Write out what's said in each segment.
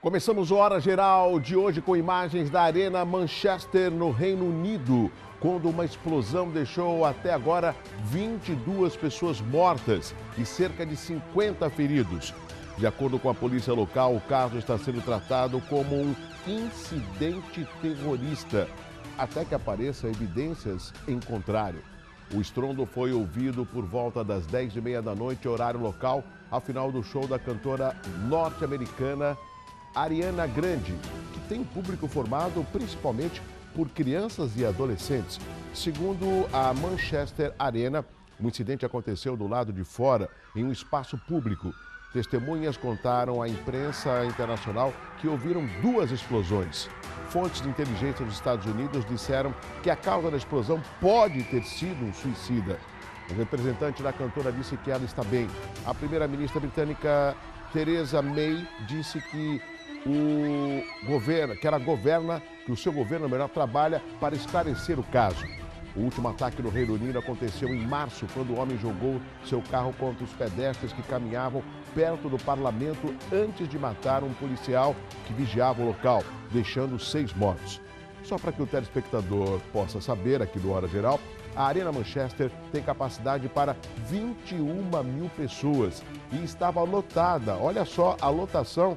Começamos o Hora Geral de hoje com imagens da Arena Manchester, no Reino Unido, quando uma explosão deixou até agora 22 pessoas mortas e cerca de 50 feridos. De acordo com a polícia local, o caso está sendo tratado como um incidente terrorista, até que apareçam evidências em contrário. O estrondo foi ouvido por volta das 10h30 da noite, horário local, ao final do show da cantora norte-americana Ariana Grande, que tem público formado principalmente por crianças e adolescentes. Segundo a Manchester Arena, o incidente aconteceu do lado de fora, em um espaço público. Testemunhas contaram à imprensa internacional que ouviram duas explosões. Fontes de inteligência dos Estados Unidos disseram que a causa da explosão pode ter sido um suicida. O representante da cantora disse que ela está bem. A primeira-ministra britânica Theresa May disse que o seu governo melhor trabalha para esclarecer o caso. O último ataque no Reino Unido aconteceu em março, quando o homem jogou seu carro contra os pedestres que caminhavam perto do parlamento antes de matar um policial que vigiava o local, deixando 6 mortos. Só para que o telespectador possa saber, aqui do Hora Geral, a Arena Manchester tem capacidade para 21 mil pessoas e estava lotada. Olha só a lotação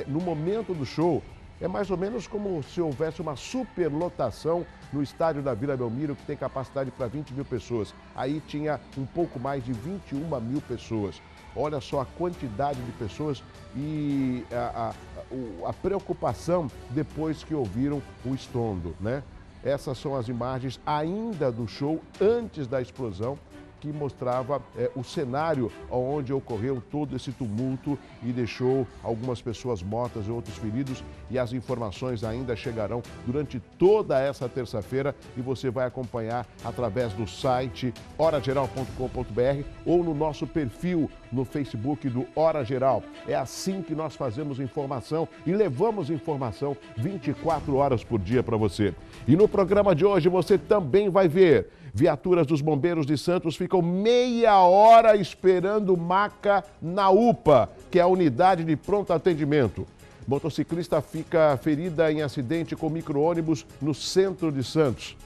no momento do show. É mais ou menos como se houvesse uma superlotação no estádio da Vila Belmiro, que tem capacidade para 20 mil pessoas. Aí tinha um pouco mais de 21 mil pessoas. Olha só a quantidade de pessoas e a preocupação depois que ouviram o estrondo, né? Essas são as imagens ainda do show, antes da explosão, que mostrava o cenário onde ocorreu todo esse tumulto e deixou algumas pessoas mortas e outros feridos. E as informações ainda chegarão durante toda essa terça-feira e você vai acompanhar através do site horageral.com.br ou no nosso perfil no Facebook do Hora Geral. É assim que nós fazemos informação e levamos informação 24 horas por dia para você. E no programa de hoje você também vai ver: viaturas dos bombeiros de Santos ficam meia hora esperando maca na UPA, que é a unidade de pronto atendimento. Motociclista fica ferida em acidente com micro-ônibus no centro de Santos.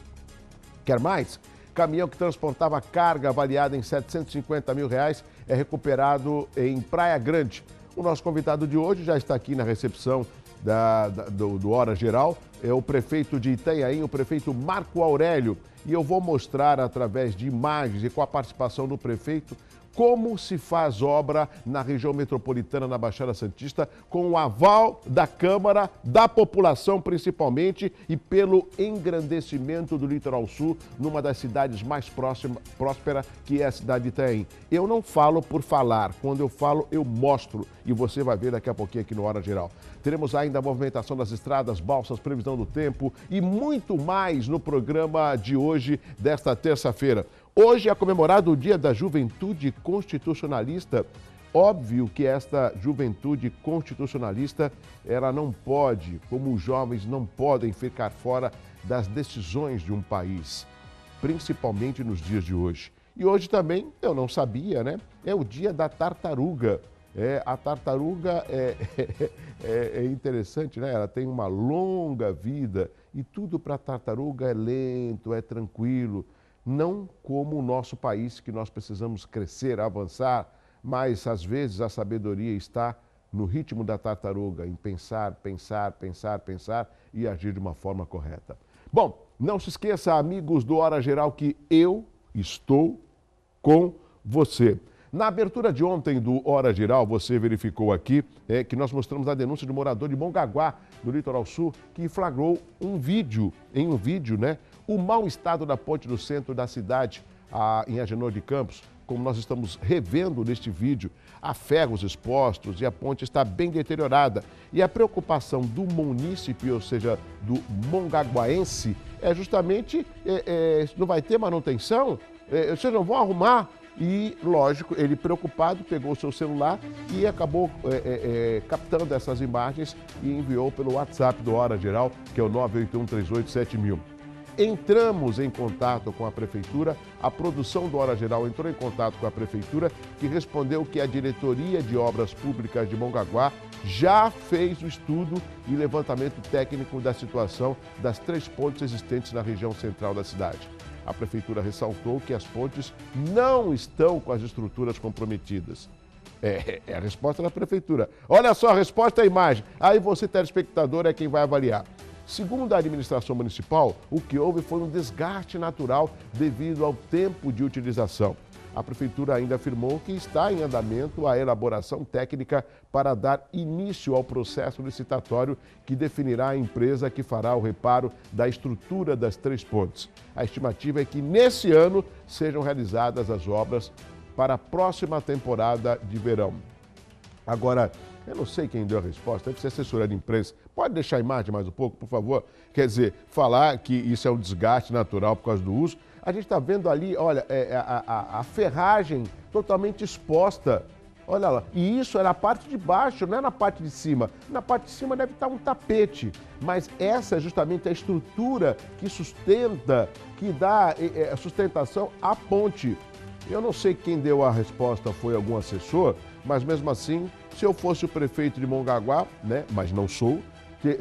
Quer mais? Caminhão que transportava carga avaliada em R$750 mil é recuperado em Praia Grande. O nosso convidado de hoje já está aqui na recepção do Hora Geral, é o prefeito de Itanhaém, o prefeito Marco Aurélio. E eu vou mostrar através de imagens e com a participação do prefeito como se faz obra na região metropolitana, na Baixada Santista, com o aval da Câmara, da população principalmente, e pelo engrandecimento do Litoral Sul, numa das cidades mais prósperas, que é a cidade de Itanhaém. Eu não falo por falar, quando eu falo eu mostro, e você vai ver daqui a pouquinho aqui no Hora Geral. Teremos ainda a movimentação das estradas, balsas, previsão do tempo e muito mais no programa de hoje, desta terça-feira. Hoje é comemorado o Dia da Juventude Constitucionalista. Óbvio que esta juventude constitucionalista, ela não pode, como os jovens não podem ficar fora das decisões de um país, principalmente nos dias de hoje. E hoje também, eu não sabia, né? É o Dia da Tartaruga. A tartaruga é interessante, né? Ela tem uma longa vida e tudo para a tartaruga é lento, é tranquilo. Não como o nosso país, que nós precisamos crescer, avançar, mas às vezes a sabedoria está no ritmo da tartaruga, em pensar, pensar, pensar, pensar e agir de uma forma correta. Bom, não se esqueça, amigos do Hora Geral, que eu estou com você. Na abertura de ontem do Hora Geral, você verificou aqui que nós mostramos a denúncia de um morador de Mongaguá, no Litoral Sul, que flagrou um vídeo, né? O mau estado da ponte do centro da cidade, em Agenor de Campos, como nós estamos revendo neste vídeo, há ferros expostos e a ponte está bem deteriorada. E a preocupação do munícipe, ou seja, do mongaguaense, é justamente, não vai ter manutenção? Vocês não vão arrumar? E, lógico, ele preocupado pegou o seu celular e acabou captando essas imagens e enviou pelo WhatsApp do Hora Geral, que é o 981387000. Entramos em contato com a Prefeitura, a produção do Hora Geral entrou em contato com a Prefeitura, que respondeu que a Diretoria de Obras Públicas de Mongaguá já fez o estudo e levantamento técnico da situação das 3 pontes existentes na região central da cidade. A Prefeitura ressaltou que as pontes não estão com as estruturas comprometidas. É a resposta da Prefeitura. Olha só a resposta à imagem. Aí você, telespectador, é quem vai avaliar. Segundo a administração municipal, o que houve foi um desgaste natural devido ao tempo de utilização. A Prefeitura ainda afirmou que está em andamento a elaboração técnica para dar início ao processo licitatório que definirá a empresa que fará o reparo da estrutura das 3 pontes. A estimativa é que nesse ano sejam realizadas as obras para a próxima temporada de verão. Agora, eu não sei quem deu a resposta, deve ser assessora de imprensa. Pode deixar a imagem mais um pouco, por favor? Quer dizer, falar que isso é um desgaste natural por causa do uso. A gente está vendo ali, olha, a ferragem totalmente exposta. Olha lá, e isso é na parte de baixo, não é na parte de cima. Na parte de cima deve estar um tapete, mas essa é justamente a estrutura que sustenta, que dá sustentação à ponte. Eu não sei quem deu a resposta, foi algum assessor, mas mesmo assim, se eu fosse o prefeito de Mongaguá, né, mas não sou,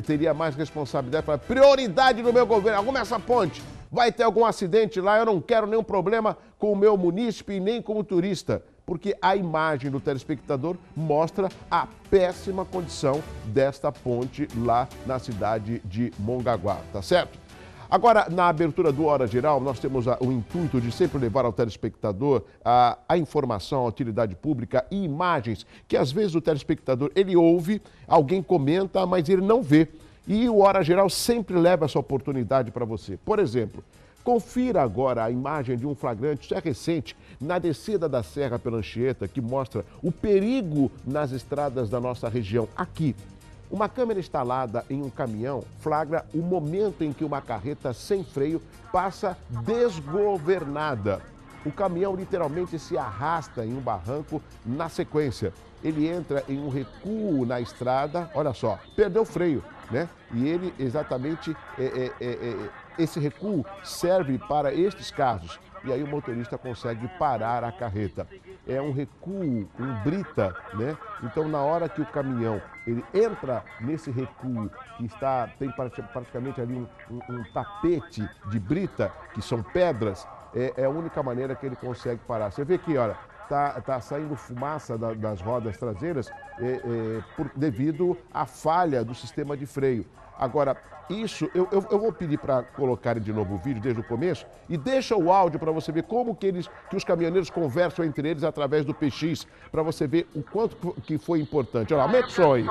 teria mais responsabilidade para prioridade no meu governo. Arruma essa ponte. Vai ter algum acidente lá, eu não quero nenhum problema com o meu munícipe e nem com o turista, porque a imagem do telespectador mostra a péssima condição desta ponte lá na cidade de Mongaguá, tá certo? Agora, na abertura do Hora Geral, nós temos o intuito de sempre levar ao telespectador a informação, a utilidade pública e imagens que às vezes o telespectador, ele ouve, alguém comenta, mas ele não vê. E o Hora Geral sempre leva essa oportunidade para você. Por exemplo, confira agora a imagem de um flagrante, isso é recente, na descida da Serra pela Anchieta, que mostra o perigo nas estradas da nossa região, aqui. Uma câmera instalada em um caminhão flagra o momento em que uma carreta sem freio passa desgovernada. O caminhão literalmente se arrasta em um barranco na sequência. Ele entra em um recuo na estrada, olha só, perdeu o freio, né? E ele exatamente, esse recuo serve para estes casos. E aí o motorista consegue parar a carreta. É um recuo, um brita, né? Então, na hora que o caminhão ele entra nesse recuo, que tem praticamente ali um tapete de brita, que são pedras, é a única maneira que ele consegue parar. Você vê que, olha, tá saindo fumaça das rodas traseiras devido à falha do sistema de freio. Agora, isso, eu vou pedir para colocarem de novo o vídeo desde o começo e deixa o áudio para você ver como que os caminhoneiros conversam entre eles através do PX, para você ver o quanto que foi importante. Olha lá, aumenta o som aí.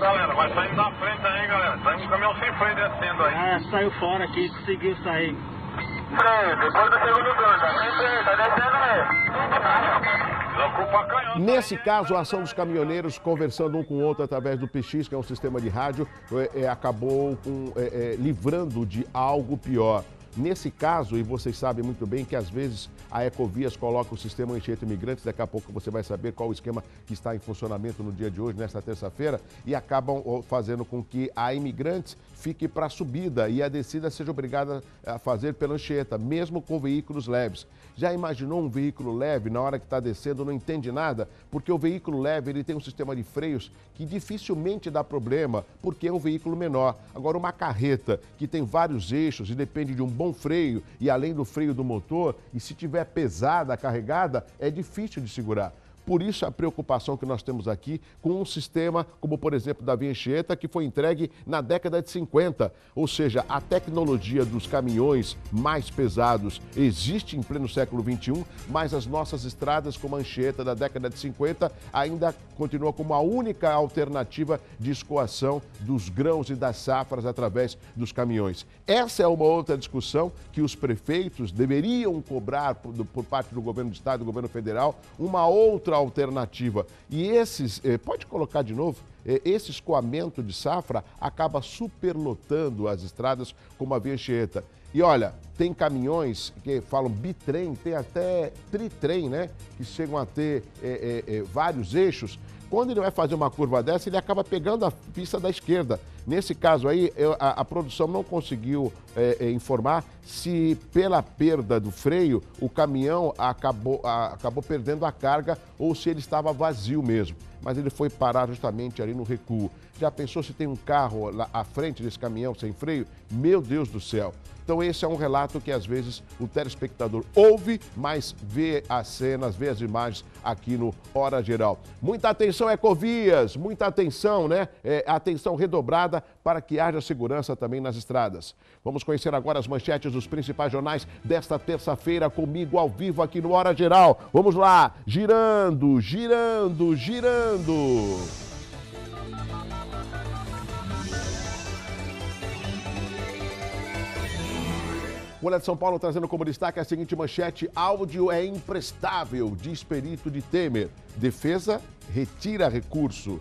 Galera, vai saindo da frente aí, galera. Saiu um caminhão sem freio descendo aí. Saiu fora aqui, conseguiu sair. Freio, depois do segundo gancho. Sem freio, tá descendo mesmo. Ocupa canhão. Nesse caso, a ação dos caminhoneiros conversando um com o outro através do PX, que é um sistema de rádio, acabou livrando de algo pior. Nesse caso, e vocês sabem muito bem que às vezes a Ecovias coloca o sistema Anchieta Imigrantes, daqui a pouco você vai saber qual o esquema que está em funcionamento no dia de hoje, nesta terça-feira, e acabam fazendo com que a Imigrantes fique para a subida e a descida seja obrigada a fazer pela Anchieta, mesmo com veículos leves. Já imaginou um veículo leve, na hora que está descendo, não entende nada? Porque o veículo leve ele tem um sistema de freios que dificilmente dá problema, porque é um veículo menor. Agora, uma carreta que tem vários eixos e depende de um bom freio e além do freio do motor, e se tiver pesada, carregada, é difícil de segurar. Por isso a preocupação que nós temos aqui com um sistema como, por exemplo, da Via Anchieta, que foi entregue na década de 50. Ou seja, a tecnologia dos caminhões mais pesados existe em pleno século XXI, mas as nossas estradas, como a Anchieta da década de 50, ainda continua como a única alternativa de escoação dos grãos e das safras através dos caminhões. Essa é uma outra discussão que os prefeitos deveriam cobrar por parte do governo do estado, do governo federal, uma outra alternativa. E pode colocar de novo, esse escoamento de safra acaba superlotando as estradas como a Via Anchieta. E olha, tem caminhões que falam bitrem, tem até tritrem, né? Que chegam a ter vários eixos, Quando ele vai fazer uma curva dessa, ele acaba pegando a pista da esquerda. Nesse caso aí, a produção não conseguiu informar se pela perda do freio o caminhão acabou perdendo a carga ou se ele estava vazio mesmo. Mas ele foi parar justamente ali no recuo. Já pensou se tem um carro lá à frente desse caminhão sem freio? Meu Deus do céu! Então esse é um relato que às vezes o telespectador ouve, mas vê as cenas, vê as imagens aqui no Hora Geral. Muita atenção, Ecovias, muita atenção, né? Atenção redobrada para que haja segurança também nas estradas. Vamos conhecer agora as manchetes dos principais jornais desta terça-feira comigo ao vivo aqui no Hora Geral. Vamos lá, girando, girando, girando. Folha de São Paulo trazendo como destaque a seguinte manchete: áudio é imprestável, diz perito de Temer. Defesa retira recurso.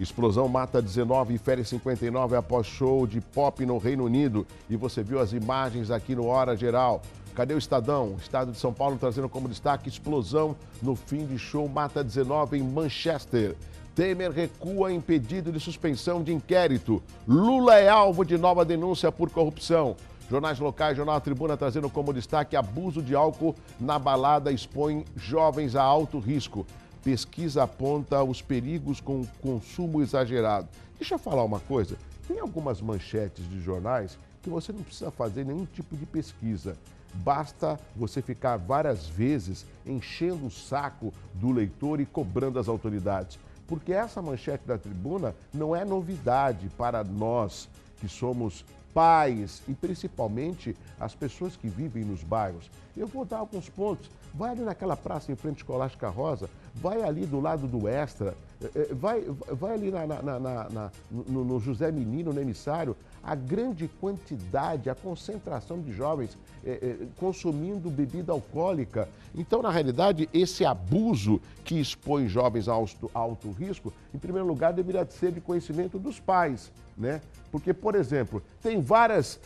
Explosão mata 19 e fere 59 após show de pop no Reino Unido. E você viu as imagens aqui no Hora Geral. Cadê o Estadão? Estado de São Paulo trazendo como destaque: explosão no fim de show mata 19 em Manchester. Temer recua em pedido de suspensão de inquérito. Lula é alvo de nova denúncia por corrupção. Jornais locais, Jornal Tribuna trazendo como destaque: abuso de álcool na balada expõe jovens a alto risco. Pesquisa aponta os perigos com o consumo exagerado. Deixa eu falar uma coisa, tem algumas manchetes de jornais que você não precisa fazer nenhum tipo de pesquisa. Basta você ficar várias vezes enchendo o saco do leitor e cobrando as autoridades. Porque essa manchete da Tribuna não é novidade para nós que somos pais e principalmente as pessoas que vivem nos bairros. Eu vou dar alguns pontos. Vai ali naquela praça em frente à Escolástica Rosa, vai ali do lado do Extra, vai ali no José Menino, no Emissário, a grande quantidade, a concentração de jovens consumindo bebida alcoólica. Então, na realidade, esse abuso que expõe jovens a alto risco, em primeiro lugar, deveria ser de conhecimento dos pais, né? Porque, por exemplo, tem várias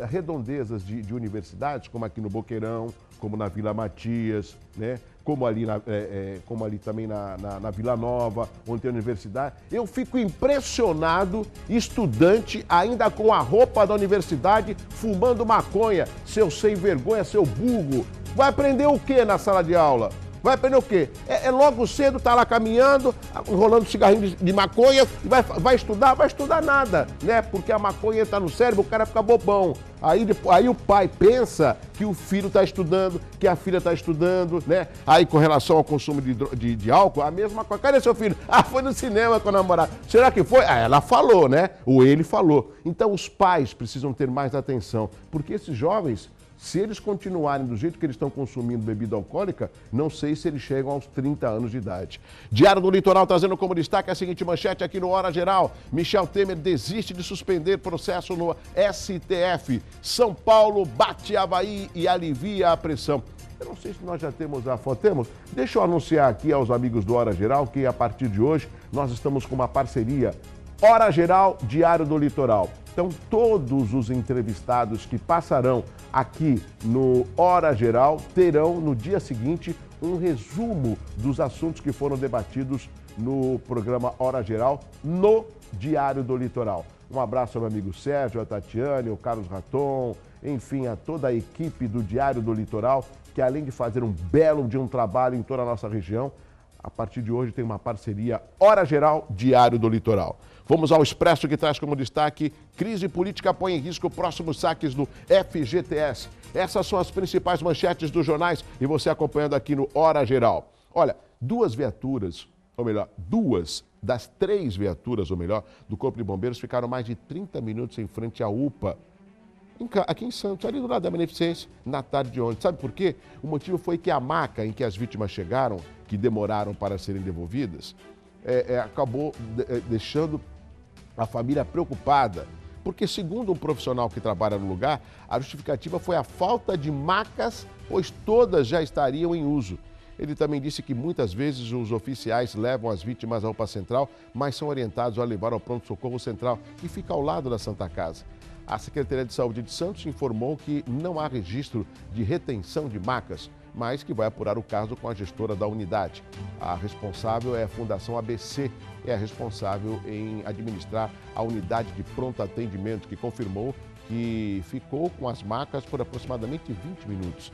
redondezas de universidades, como aqui no Boqueirão, como na Vila Matias, né? Como ali também na Vila Nova, onde tem a universidade. Eu fico impressionado, estudante, ainda com a roupa da universidade, fumando maconha. Seu sem vergonha, seu burro. Vai aprender o quê na sala de aula? Vai aprender o quê? Logo cedo, tá lá caminhando, enrolando cigarrinho de maconha, e vai estudar? Vai estudar nada, né? Porque a maconha tá no cérebro, o cara fica bobão. Aí o pai pensa que o filho está estudando, que a filha está estudando, né? Aí com relação ao consumo de álcool, a mesma coisa. Cadê seu filho? Ah, foi no cinema com a namorada. Será que foi? Ah, ela falou, né? Ou ele falou. Então os pais precisam ter mais atenção, porque esses jovens, se eles continuarem do jeito que eles estão consumindo bebida alcoólica, não sei se eles chegam aos 30 anos de idade. Diário do Litoral trazendo como destaque a seguinte manchete aqui no Hora Geral: Michel Temer desiste de suspender processo no STF. São Paulo bate Avaí e alivia a pressão. Eu não sei se nós já temos a foto. Temos? Deixa eu anunciar aqui aos amigos do Hora Geral que a partir de hoje nós estamos com uma parceria Hora Geral, Diário do Litoral. Então, todos os entrevistados que passarão aqui no Hora Geral terão, no dia seguinte, um resumo dos assuntos que foram debatidos no programa Hora Geral, no Diário do Litoral. Um abraço ao meu amigo Sérgio, a Tatiane, o Carlos Raton, enfim, a toda a equipe do Diário do Litoral, que além de fazer um belo de um trabalho em toda a nossa região, a partir de hoje tem uma parceria Hora Geral, Diário do Litoral. Vamos ao Expresso, que traz como destaque: crise política põe em risco próximos saques do FGTS. Essas são as principais manchetes dos jornais e você acompanhando aqui no Hora Geral. Olha, duas das três viaturas, do Corpo de Bombeiros ficaram mais de 30 minutos em frente à UPA, aqui em Santos, ali do lado da Beneficência, na tarde de ontem. Sabe por quê? O motivo foi que a maca em que as vítimas chegaram, que demoraram para serem devolvidas, acabou deixando a família preocupada, porque, segundo um profissional que trabalha no lugar, a justificativa foi a falta de macas, pois todas já estariam em uso. Ele também disse que muitas vezes os oficiais levam as vítimas à UPA Central, mas são orientados a levar ao pronto-socorro central, que fica ao lado da Santa Casa. A Secretaria de Saúde de Santos informou que não há registro de retenção de macas, mas que vai apurar o caso com a gestora da unidade. A responsável é a Fundação ABC, é a responsável em administrar a unidade de pronto atendimento, que confirmou que ficou com as macas por aproximadamente 20 minutos.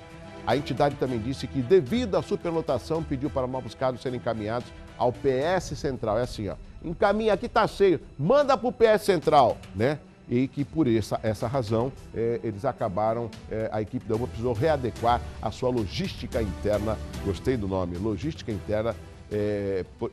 A entidade também disse que, devido à superlotação, pediu para novos casos serem encaminhados ao PS Central. É assim, ó, encaminha, aqui está cheio, manda para o PS Central, né? E que por essa razão eles acabaram, a equipe da UPA precisou readequar a sua logística interna, gostei do nome, logística interna,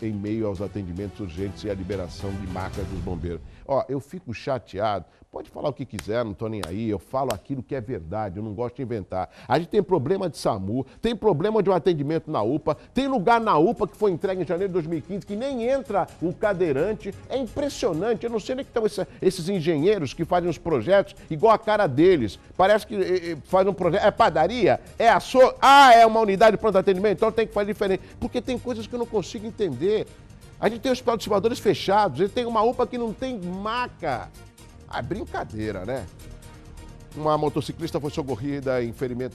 em meio aos atendimentos urgentes e a liberação de macas dos bombeiros. Ó, eu fico chateado, pode falar o que quiser, não estou nem aí, eu falo aquilo que é verdade, eu não gosto de inventar. A gente tem problema de SAMU, tem problema de um atendimento na UPA, tem lugar na UPA que foi entregue em janeiro de 2015 que nem entra o cadeirante, é impressionante, eu não sei nem que estão esses engenheiros que fazem os projetos igual a cara deles, parece que faz um projeto, é padaria, é é uma unidade de pronto atendimento, então tem que fazer diferente, porque tem coisas que eu não consigo entender. A gente tem hospital de simuladores fechados, a gente tem uma UPA que não tem maca. Ah, brincadeira, né? Uma motociclista foi socorrida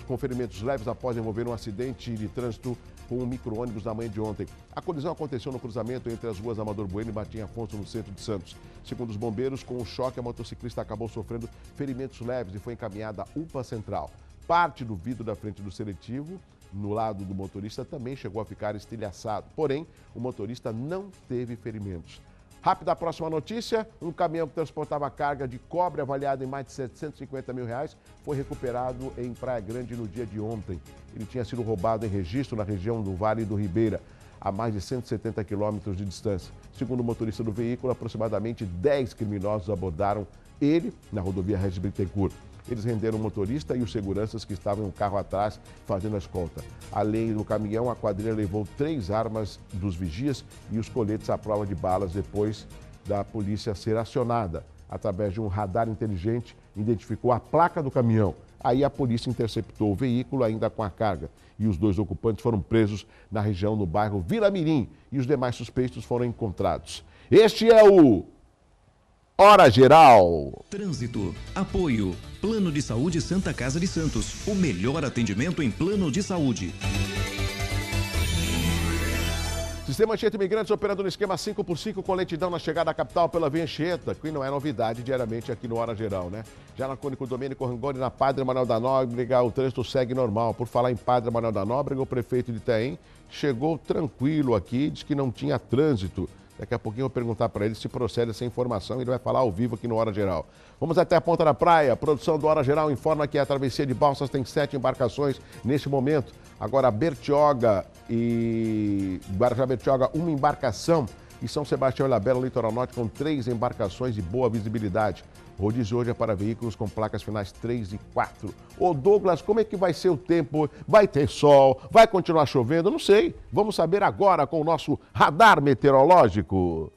com ferimentos leves após envolver um acidente de trânsito com um micro-ônibus na manhã de ontem. A colisão aconteceu no cruzamento entre as ruas Amador Bueno e Martim Afonso, no centro de Santos. Segundo os bombeiros, com o choque, a motociclista acabou sofrendo ferimentos leves e foi encaminhada à UPA Central. Parte do vidro da frente do seletivo, no lado do motorista, também chegou a ficar estilhaçado. Porém, o motorista não teve ferimentos. Rápida, a próxima notícia: um caminhão que transportava carga de cobre avaliada em mais de 750 mil reais foi recuperado em Praia Grande no dia de ontem. Ele tinha sido roubado em registro na região do Vale do Ribeira, a mais de 170 quilômetros de distância. Segundo o motorista do veículo, aproximadamente 10 criminosos abordaram ele na rodovia Regis Bittencourt. Eles renderam o motorista e os seguranças que estavam em um carro atrás fazendo a escolta. Além do caminhão, a quadrilha levou 3 armas dos vigias e os coletes à prova de balas depois da polícia ser acionada. Através de um radar inteligente, identificou a placa do caminhão. Aí a polícia interceptou o veículo ainda com a carga e os 2 ocupantes foram presos na região do bairro Vila Mirim e os demais suspeitos foram encontrados. Este é o Hora Geral. Trânsito, apoio, Plano de Saúde Santa Casa de Santos, o melhor atendimento em plano de saúde. Sistema Anchieta Imigrantes operando no esquema 5x5 com lentidão na chegada à capital pela Via Anchieta, que não é novidade diariamente aqui no Hora Geral, né? Já na Cônico Domênico Rangoni, na Padre Manuel da Nóbrega, o trânsito segue normal. Por falar em Padre Manuel da Nóbrega, o prefeito de Itaém chegou tranquilo aqui, diz que não tinha trânsito. Daqui a pouquinho eu vou perguntar para ele se procede essa informação e ele vai falar ao vivo aqui no Hora Geral. Vamos até a Ponta da Praia. A produção do Hora Geral informa que a travessia de balsas tem 7 embarcações neste momento. Agora, Bertioga e Guarujá Bertioga, uma embarcação. E São Sebastião e Ilhabela, litoral norte, com 3 embarcações de boa visibilidade. Rodízio hoje é para veículos com placas finais 3 e 4. Ô Douglas, como é que vai ser o tempo? Vai ter sol? Vai continuar chovendo? Não sei. Vamos saber agora com o nosso radar meteorológico.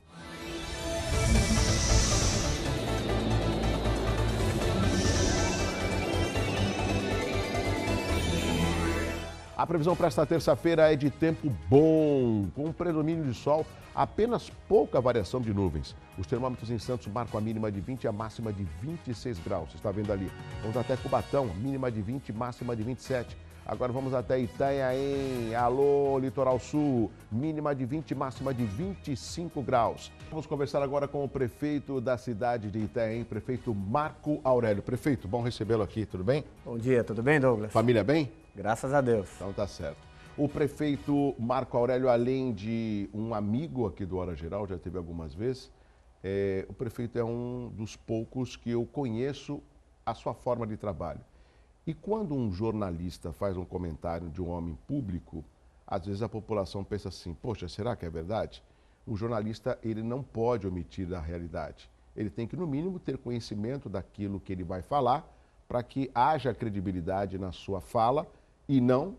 A previsão para esta terça-feira é de tempo bom, com predomínio de sol, apenas pouca variação de nuvens. Os termômetros em Santos marcam a mínima de 20 e a máxima de 26 graus. Você está vendo ali? Vamos até Cubatão, mínima de 20 e máxima de 27. Agora vamos até Itanhaém, alô, Litoral Sul, mínima de 20 e máxima de 25 graus. Vamos conversar agora com o prefeito da cidade de Itanhaém, prefeito Marco Aurélio. Prefeito, bom recebê-lo aqui, tudo bem? Bom dia, tudo bem, Douglas? Família bem? Graças a Deus. Então tá certo. O prefeito Marco Aurélio, além de um amigo aqui do Hora Geral, já teve algumas vezes, o prefeito é um dos poucos que eu conheço a sua forma de trabalho. E quando um jornalista faz um comentário de um homem público, às vezes a população pensa assim, poxa, será que é verdade? O jornalista, ele não pode omitir da realidade. Ele tem que, no mínimo, ter conhecimento daquilo que ele vai falar para que haja credibilidade na sua fala e não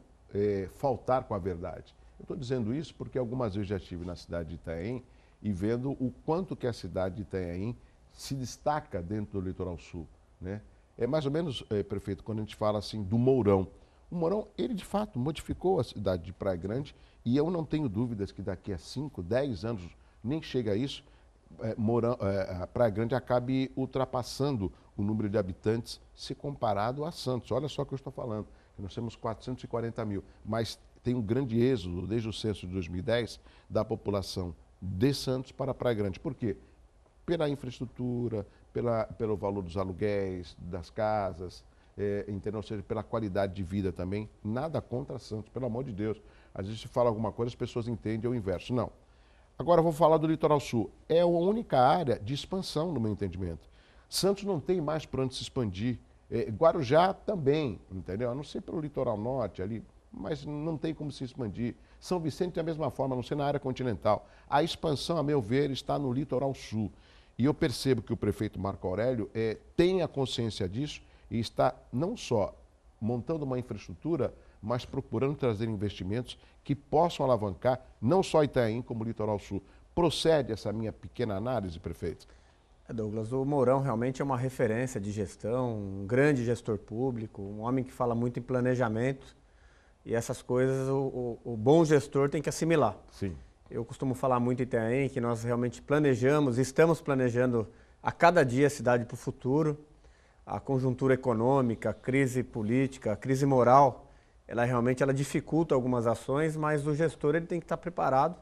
faltar com a verdade. Eu estou dizendo isso porque algumas vezes já estive na cidade de Itanhaém e vendo o quanto que a cidade de Itanhaém se destaca dentro do Litoral Sul, né? É mais ou menos, prefeito, quando a gente fala assim do Mourão. O Mourão, ele de fato modificou a cidade de Praia Grande e eu não tenho dúvidas que daqui a 5, 10 anos, nem chega a isso, a Praia Grande acabe ultrapassando o número de habitantes se comparado a Santos. Olha só o que eu estou falando. Nós temos 440 mil, mas tem um grande êxodo, desde o censo de 2010, da população de Santos para Praia Grande. Por quê? Pela infraestrutura, pelo valor dos aluguéis, das casas, entendeu? Ou seja, pela qualidade de vida também. Nada contra Santos, pelo amor de Deus. Às vezes se fala alguma coisa, as pessoas entendem o inverso. Não. Agora vou falar do Litoral Sul. É a única área de expansão, no meu entendimento. Santos não tem mais para onde se expandir. Guarujá também, entendeu? A não ser pelo litoral norte ali, mas não tem como se expandir. São Vicente é a mesma forma, a não ser na área continental. A expansão, a meu ver, está no litoral sul. E eu percebo que o prefeito Marco Aurélio tem a consciência disso e está não só montando uma infraestrutura, mas procurando trazer investimentos que possam alavancar não só Itanhaém, como o litoral sul. Procede essa minha pequena análise, prefeito? Douglas, o Mourão realmente é uma referência de gestão, um grande gestor público, um homem que fala muito em planejamento e essas coisas o bom gestor tem que assimilar. Sim. Eu costumo falar muito em Itanhaém que nós realmente planejamos, estamos planejando a cada dia a cidade para o futuro. A conjuntura econômica, a crise política, a crise moral, ela dificulta algumas ações, mas o gestor ele tem que estar preparado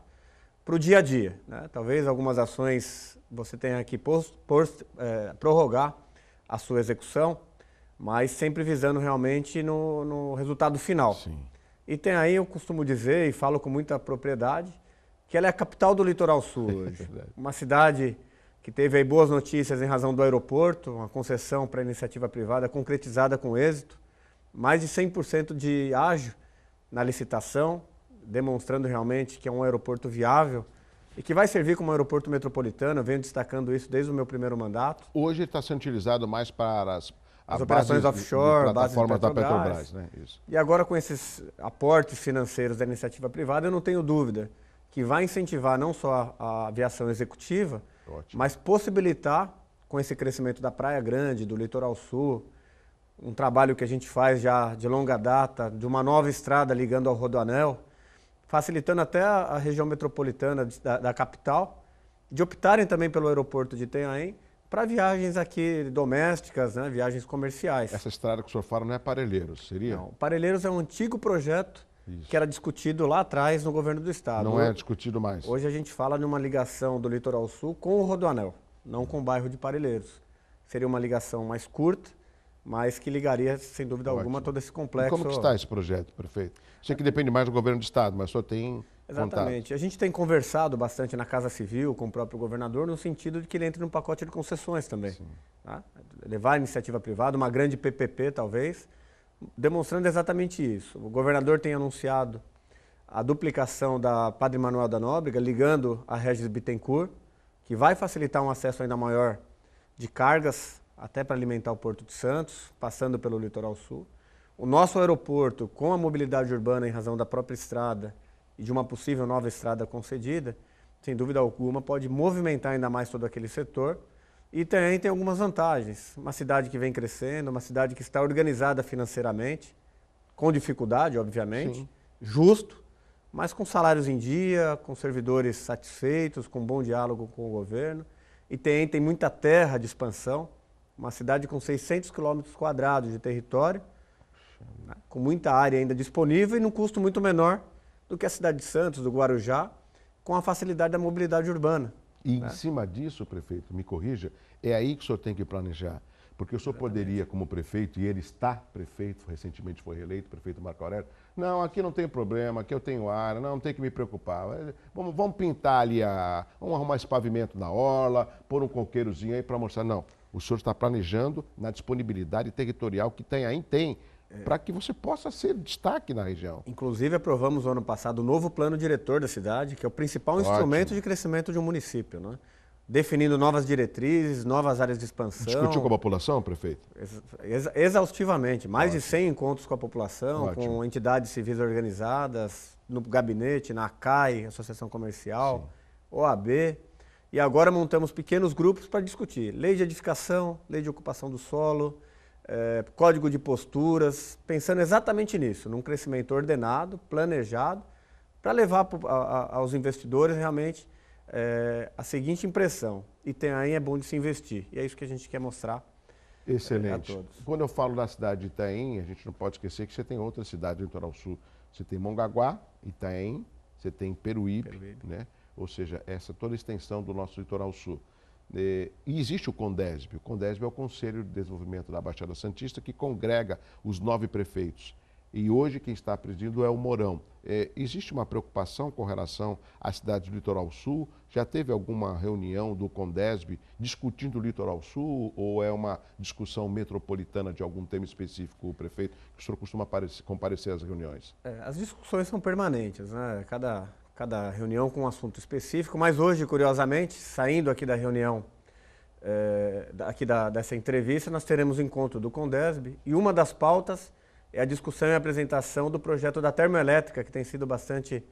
para o dia a dia, né? Talvez algumas ações você tenha que prorrogar a sua execução, mas sempre visando realmente no resultado final. Sim. E tem aí, eu costumo dizer, e falo com muita propriedade, que ela é a capital do Litoral Sul hoje. Uma cidade que teve aí boas notícias em razão do aeroporto, uma concessão para a iniciativa privada concretizada com êxito, mais de 100% de ágio na licitação, demonstrando realmente que é um aeroporto viável e que vai servir como aeroporto metropolitano. Eu venho destacando isso desde o meu primeiro mandato. Hoje ele está sendo utilizado mais para as operações offshore, plataformas bases da Petrobras, né? Isso. E agora com esses aportes financeiros da iniciativa privada, eu não tenho dúvida que vai incentivar não só a aviação executiva, Ótimo. mas possibilitar, com esse crescimento da Praia Grande, do Litoral Sul, um trabalho que a gente faz já de longa data, de uma nova estrada ligando ao Rodoanel, facilitando até a região metropolitana da capital, de optarem também pelo aeroporto de Itanhaém para viagens aqui domésticas, né, viagens comerciais. Essa estrada que o senhor fala não é Parelheiros, seria? Não, Parelheiros é um antigo projeto que era discutido lá atrás no governo do estado. Não é discutido mais. Hoje a gente fala de uma ligação do Litoral Sul com o Rodoanel, não com o bairro de Parelheiros. Seria uma ligação mais curta, mas que ligaria, sem dúvida alguma, todo esse complexo. E como que está esse projeto, prefeito? Sei que depende mais do governo do estado, mas só tem Exatamente. contato. A gente tem conversado bastante na Casa Civil com o próprio governador no sentido de que ele entre no pacote de concessões também. Tá? Levar a iniciativa privada, uma grande PPP talvez, demonstrando exatamente isso. O governador tem anunciado a duplicação da Padre Manuel da Nóbrega, ligando a Regis Bittencourt, que vai facilitar um acesso ainda maior de cargas, até para alimentar o Porto de Santos, passando pelo Litoral Sul. O nosso aeroporto, com a mobilidade urbana em razão da própria estrada e de uma possível nova estrada concedida, sem dúvida alguma, pode movimentar ainda mais todo aquele setor. E também tem algumas vantagens. Uma cidade que vem crescendo, uma cidade que está organizada financeiramente, com dificuldade, obviamente, Sim. justo, mas com salários em dia, com servidores satisfeitos, com bom diálogo com o governo. E tem muita terra de expansão, uma cidade com 600 km² de território, né, com muita área ainda disponível e num custo muito menor do que a cidade de Santos, do Guarujá, com a facilidade da mobilidade urbana. E em cima disso, prefeito, me corrija, é aí que o senhor tem que planejar. Porque o senhor poderia, como prefeito, e ele está prefeito, recentemente foi reeleito, prefeito Marco Aurélio, não, aqui não tem problema, aqui eu tenho área, não tem que me preocupar. Vamos pintar ali, vamos arrumar esse pavimento na orla, pôr um coqueirozinho aí para mostrar. Não, o senhor está planejando na disponibilidade territorial que tem, para que você possa ser destaque na região. Inclusive, aprovamos no ano passado o novo plano diretor da cidade, que é o principal instrumento de crescimento de um município, né? Definindo novas diretrizes, novas áreas de expansão. Discutiu com a população, prefeito? Exaustivamente. Mais de 100 encontros com a população, Ótimo. com entidades civis organizadas, no gabinete, na ACAI, Associação Comercial, OAB. E agora montamos pequenos grupos para discutir lei de edificação, lei de ocupação do solo, código de posturas, pensando exatamente nisso, num crescimento ordenado, planejado, para levar aos investidores realmente a seguinte impressão: Itanhaém é bom de se investir, e é isso que a gente quer mostrar Excelente. a todos. Quando eu falo da cidade de Itaém, a gente não pode esquecer que você tem outras cidades do litoral sul. Você tem Mongaguá, Itaém, você tem Peruíbe, né? Ou seja, toda a extensão do nosso litoral sul. E existe o CONDESB. O CONDESB é o Conselho de Desenvolvimento da Baixada Santista, que congrega os 9 prefeitos. E hoje quem está presidindo é o Mourão. Existe uma preocupação com relação às cidades do Litoral Sul? Já teve alguma reunião do CONDESB discutindo o Litoral Sul ou é uma discussão metropolitana de algum tema específico, o prefeito, que o senhor costuma comparecer às reuniões? As discussões são permanentes, né? Cada reunião com um assunto específico, mas hoje, curiosamente, saindo aqui da reunião, dessa entrevista, nós teremos o encontro do CONDESB e uma das pautas é a discussão e apresentação do projeto da termoelétrica, que tem sido bastante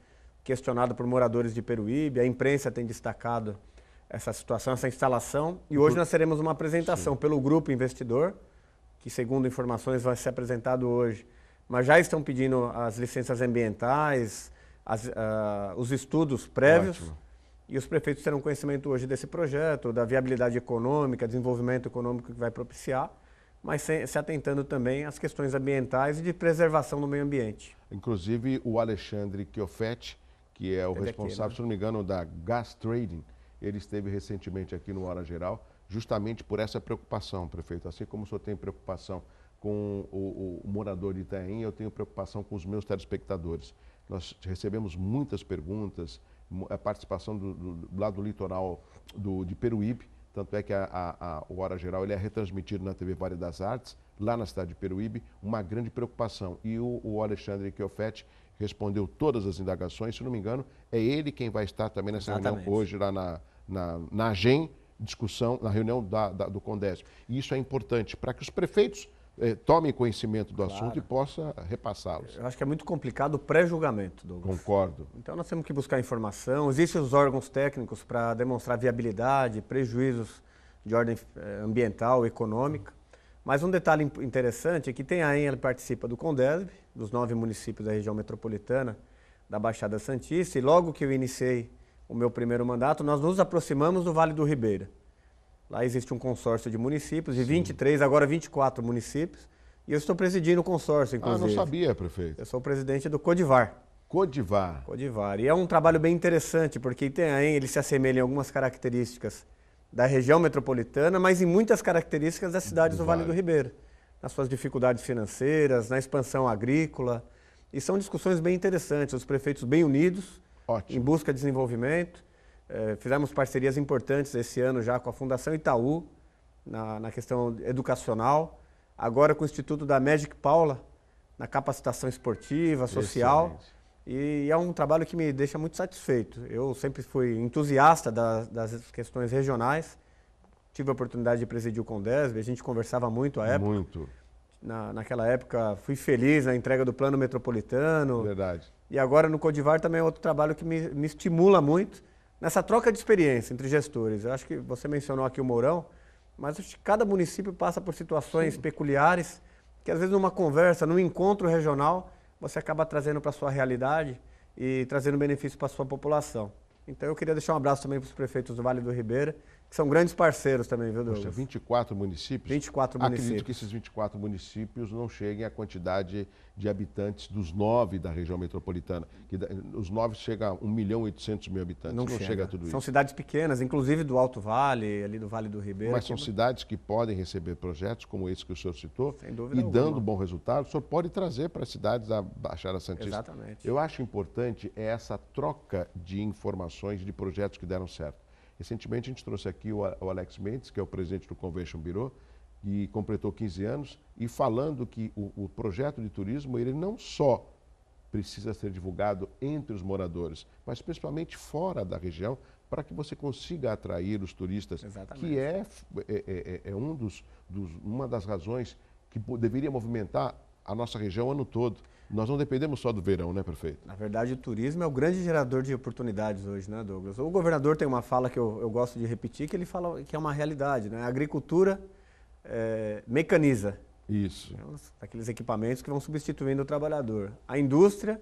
questionado por moradores de Peruíbe. A imprensa tem destacado essa situação, essa instalação. E hoje nós teremos uma apresentação pelo grupo investidor, que segundo informações vai ser apresentado hoje, mas já estão pedindo as licenças ambientais, os estudos prévios. Ótimo. E os prefeitos terão conhecimento hoje desse projeto, da viabilidade econômica, desenvolvimento econômico que vai propiciar, mas se atentando também às questões ambientais e de preservação do meio ambiente. Inclusive o Alexandre Chiofetti, que é o responsável, aqui, né? Se não me engano, da Gas Trading, ele esteve recentemente aqui no Hora Geral, justamente por essa preocupação, prefeito. Assim como o senhor tem preocupação com o morador de Itaém, eu tenho preocupação com os meus telespectadores. Nós recebemos muitas perguntas, a participação lá do litoral de Peruíbe, tanto é que o Hora Geral ele é retransmitido na TV Vale das Artes, lá na cidade de Peruíbe, uma grande preocupação. E o Alexandre Chiofetti respondeu todas as indagações, se não me engano, é ele quem vai estar também nessa reunião hoje lá na AGEM, discussão, na reunião do CONDESB. E isso é importante para que os prefeitos tomem conhecimento do assunto e possa repassá-los. Eu acho que é muito complicado o pré-julgamento, Douglas. Concordo. Então nós temos que buscar informação. Existem os órgãos técnicos para demonstrar viabilidade, prejuízos de ordem ambiental, econômica. Mas um detalhe interessante é que Itaém participa do CONDESB, dos 9 municípios da região metropolitana da Baixada Santista, e logo que eu iniciei o meu primeiro mandato, nós nos aproximamos do Vale do Ribeira. Lá existe um consórcio de municípios, de 23, agora 24 municípios, e eu estou presidindo o consórcio, inclusive. Ah, não sabia, prefeito. Eu sou o presidente do Codivar. Codivar. Codivar. E é um trabalho bem interessante, porque Itaém ele se assemelha em algumas características da região metropolitana, mas em muitas características das cidades do Vale do Ribeira. Nas suas dificuldades financeiras, na expansão agrícola. E são discussões bem interessantes, os prefeitos bem unidos, em busca de desenvolvimento. Fizemos parcerias importantes esse ano já com a Fundação Itaú, na questão educacional. Agora com o Instituto da Magic Paula, na capacitação esportiva, social. E é um trabalho que me deixa muito satisfeito. Eu sempre fui entusiasta das questões regionais. Tive a oportunidade de presidir o CONDESB, a gente conversava muito à época. Muito. Naquela época fui feliz na entrega do plano metropolitano. Verdade. E agora no Codivar também é outro trabalho que me estimula muito nessa troca de experiência entre gestores. Eu acho que você mencionou aqui o Mourão, mas acho que cada município passa por situações peculiares que às vezes numa conversa, num encontro regional, você acaba trazendo para a sua realidade e trazendo benefício para a sua população. Então eu queria deixar um abraço também para os prefeitos do Vale do Ribeira, que são grandes parceiros também, viu, Douglas? Poxa, 24 municípios? 24 municípios. Acredito que esses 24 municípios não cheguem à quantidade de habitantes dos 9 da região metropolitana. Os 9 chegam a 1.800.000 habitantes. Não chega a tudo isso. São cidades pequenas, inclusive do Alto Vale, ali do Vale do Ribeira. Mas são cidades que podem receber projetos como esse que o senhor citou. Sem dúvida alguma. Dando bom resultado, o senhor pode trazer para as cidades da Baixada Santista. Exatamente. Eu acho importante essa troca de informações de projetos que deram certo. Recentemente a gente trouxe aqui o Alex Mendes, que é o presidente do Convention Bureau, que completou 15 anos, e falando que o projeto de turismo, ele não só precisa ser divulgado entre os moradores, mas principalmente fora da região, para que você consiga atrair os turistas. Exatamente. Que é uma das razões que deveria movimentar a nossa região o ano todo. Nós não dependemos só do verão, né, prefeito? Na verdade, o turismo é o grande gerador de oportunidades hoje, né, Douglas? O governador tem uma fala que eu gosto de repetir, que ele fala que é uma realidade, né? A agricultura mecaniza. Isso. Aqueles equipamentos que vão substituindo o trabalhador. A indústria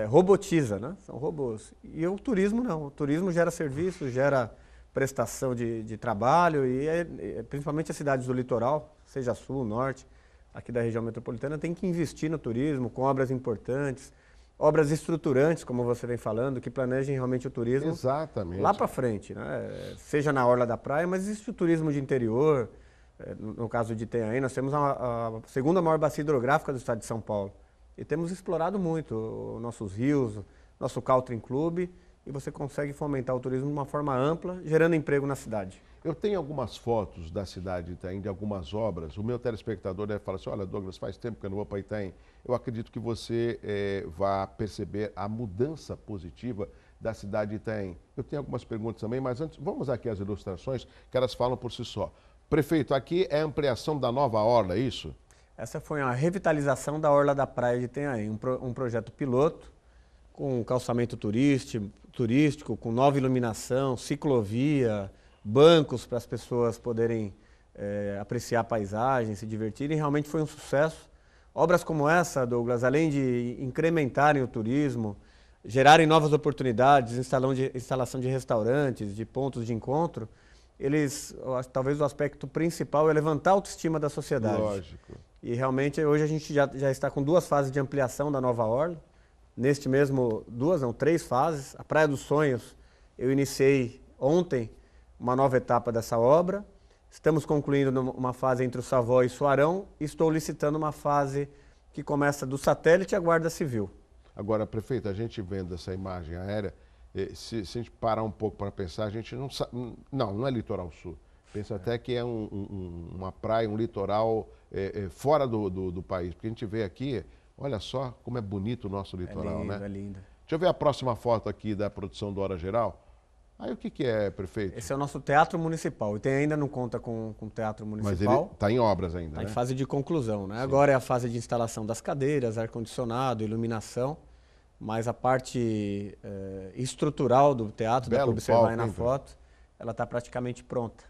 robotiza, né? São robôs. E o turismo não. O turismo gera serviço, gera prestação de trabalho e principalmente as cidades do litoral, seja sul, norte, aqui da região metropolitana, tem que investir no turismo com obras importantes, obras estruturantes, como você vem falando, que planejem realmente o turismo lá para frente, né? Seja na orla da praia, mas existe o turismo de interior. No caso de Itanhaém, nós temos a segunda maior bacia hidrográfica do estado de São Paulo e temos explorado muito nossos rios, nosso Country Club, e você consegue fomentar o turismo de uma forma ampla, gerando emprego na cidade. Eu tenho algumas fotos da cidade de Itanhaém, de algumas obras. O meu telespectador deve falar assim, olha, Douglas, faz tempo que eu não vou para Itanhaém. Eu acredito que você vai perceber a mudança positiva da cidade de Itanhaém. Eu tenho algumas perguntas também, mas antes, vamos aqui às ilustrações, que elas falam por si só. Prefeito, aqui é a ampliação da nova orla, é isso? Essa foi a revitalização da orla da praia de Itanhaém, um projeto piloto, com calçamento turístico, com nova iluminação, ciclovia, bancos para as pessoas poderem apreciar a paisagem, se divertirem. Realmente foi um sucesso. Obras como essa, Douglas, além de incrementarem o turismo, gerarem novas oportunidades, instalação de restaurantes, de pontos de encontro, talvez o aspecto principal é levantar a autoestima da sociedade. Lógico. E realmente hoje a gente já está com 2 fases de ampliação da nova orla. Neste mesmo, 3 fases. A Praia dos Sonhos, eu iniciei ontem uma nova etapa dessa obra. Estamos concluindo uma fase entre o Savoy e Suarão e estou licitando uma fase que começa do satélite à Guarda Civil. Agora, prefeito, a gente vendo essa imagem aérea, se a gente parar um pouco para pensar, a gente não sabe. Não é litoral sul. Pensa até que é uma praia, um litoral fora do país. Porque a gente vê aqui, olha só como é bonito o nosso litoral, né? É lindo. Deixa eu ver a próxima foto aqui da produção do Hora Geral. Aí o que é, prefeito? Esse é o nosso Teatro Municipal. E ainda não conta com Teatro Municipal. Mas ele está em obras ainda, né? Está em fase de conclusão, né? Agora é a fase de instalação das cadeiras, ar-condicionado, iluminação. Mas a parte estrutural do teatro, dá para observar aí na foto, ela está praticamente pronta.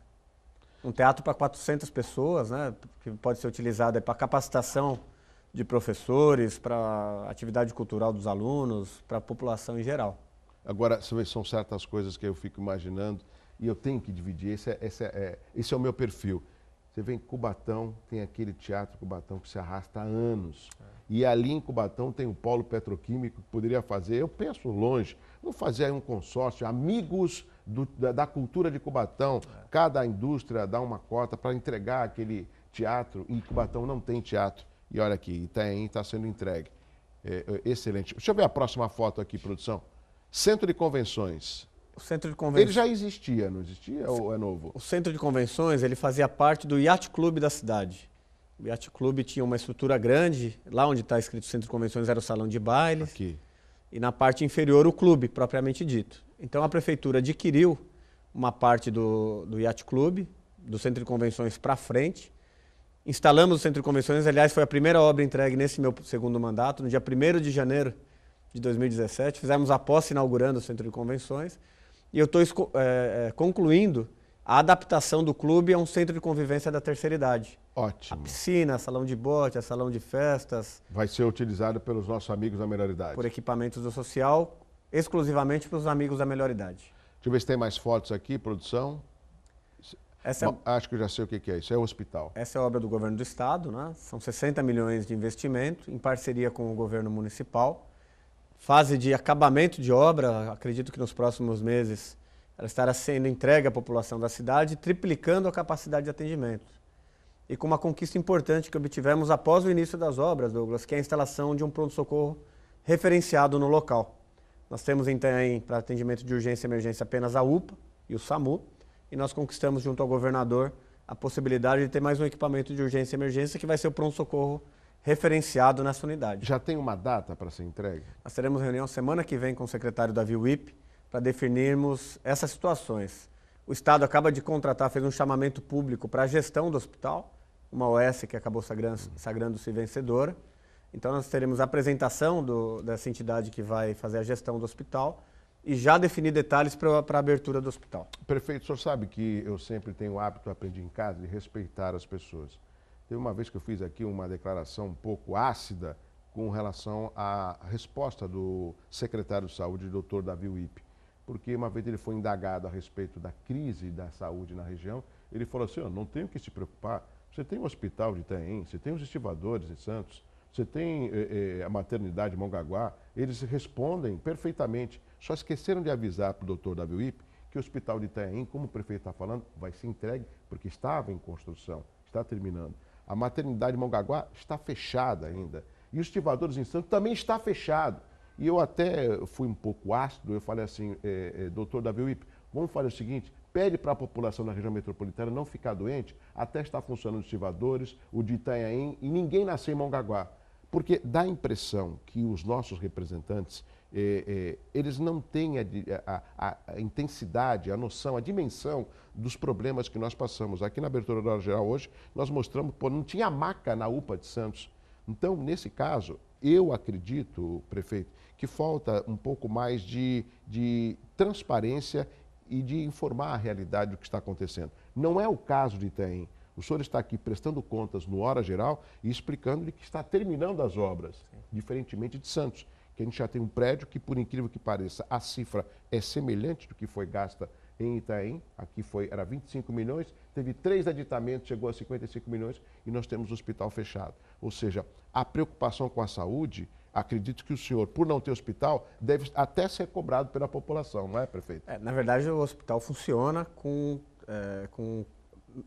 Um teatro para 400 pessoas, né? Que pode ser utilizado para capacitação de professores, para atividade cultural dos alunos, para a população em geral. Agora, são certas coisas que eu fico imaginando e eu tenho que dividir. Esse é o meu perfil. Você vem em Cubatão, tem aquele teatro Cubatão que se arrasta há anos. E ali em Cubatão tem o polo petroquímico que poderia fazer, eu penso longe, vamos fazer aí um consórcio, amigos da cultura de Cubatão. Cada indústria dá uma cota para entregar aquele teatro e Cubatão não tem teatro. E olha aqui, está sendo entregue. Excelente. Deixa eu ver a próxima foto aqui, produção. Centro de Convenções. O Centro de Convenções. Ele já existia, não existia ou é novo? O Centro de Convenções, ele fazia parte do Yacht Club da cidade. O Yacht Club tinha uma estrutura grande, lá onde está escrito Centro de Convenções era o salão de bailes. Aqui. E na parte inferior o clube, propriamente dito. Então a prefeitura adquiriu uma parte do Yacht Club, do Centro de Convenções para frente. Instalamos o Centro de Convenções, aliás, foi a primeira obra entregue nesse meu segundo mandato, no dia 1º de janeiro de 2017. Fizemos a posse inaugurando o Centro de Convenções. E eu estou concluindo a adaptação do clube a um centro de convivência da terceira idade. Ótimo. A piscina, salão de bote, salão de festas. Vai ser utilizado pelos nossos amigos da melhor idade. Por equipamentos do social, exclusivamente para os amigos da melhor idade. Deixa eu ver se tem mais fotos aqui, produção. Acho que eu já sei o que é. Isso é o hospital. Essa é a obra do governo do estado, né? São 60 milhões de investimento, em parceria com o governo municipal. Fase de acabamento de obra, acredito que nos próximos meses ela estará sendo entregue à população da cidade, triplicando a capacidade de atendimento. E com uma conquista importante que obtivemos após o início das obras, Douglas, que é a instalação de um pronto-socorro referenciado no local. Nós temos em Itanhaém, para atendimento de urgência e emergência, apenas a UPA e o SAMU, e nós conquistamos junto ao governador a possibilidade de ter mais um equipamento de urgência e emergência, que vai ser o pronto-socorro referenciado nessa unidade. Já tem uma data para ser entregue? Nós teremos reunião semana que vem com o secretário Davi Wipp para definirmos essas situações. O Estado acaba de contratar, fez um chamamento público para a gestão do hospital, uma OS que acabou sagrando-se vencedora. Então nós teremos a apresentação dessa entidade que vai fazer a gestão do hospital e já definir detalhes para a abertura do hospital. Prefeito, o senhor sabe que eu sempre tenho o hábito, aprendi em casa, de respeitar as pessoas. Teve uma vez que eu fiz aqui uma declaração um pouco ácida com relação à resposta do secretário de Saúde, doutor Davi Wipp. porque uma vez ele foi indagado a respeito da crise da saúde na região, ele falou assim, não tem o que se preocupar, você tem o hospital de Itanhaém, você tem os estivadores de Santos, você tem a maternidade de Mongaguá, eles respondem perfeitamente. Só esqueceram de avisar para o doutor Davi Wipp que o hospital de Itanhaém, como o prefeito está falando, vai ser entregue, porque estava em construção, está terminando. A maternidade de Mongaguá está fechada ainda. E os estivadores em Santos também está fechado. E eu até fui um pouco ácido, eu falei assim, doutor Davi Wipp, vamos fazer o seguinte, pede para a população da região metropolitana não ficar doente, até estar funcionando os estivadores, o de Itanhaém, e ninguém nasceu em Mongaguá. Porque dá a impressão que os nossos representantes, eles não têm a intensidade, a noção, a dimensão dos problemas que nós passamos. Aqui na abertura da hora geral hoje, nós mostramos, não tinha maca na UPA de Santos. Então, nesse caso, eu acredito, prefeito, que falta um pouco mais de transparência e de informar a realidade do que está acontecendo. Não é o caso de Itanhaém. O senhor está aqui prestando contas no Hora Geral e explicando que está terminando as obras, diferentemente de Santos, que a gente já tem um prédio que, por incrível que pareça, a cifra é semelhante do que foi gasta em Itanhaém. Aqui era 25 milhões, teve 3 aditamentos, chegou a 55 milhões e nós temos o hospital fechado. Ou seja, a preocupação com a saúde, acredito que o senhor, por não ter hospital, deve até ser cobrado pela população, não é, prefeito? Na verdade, o hospital funciona com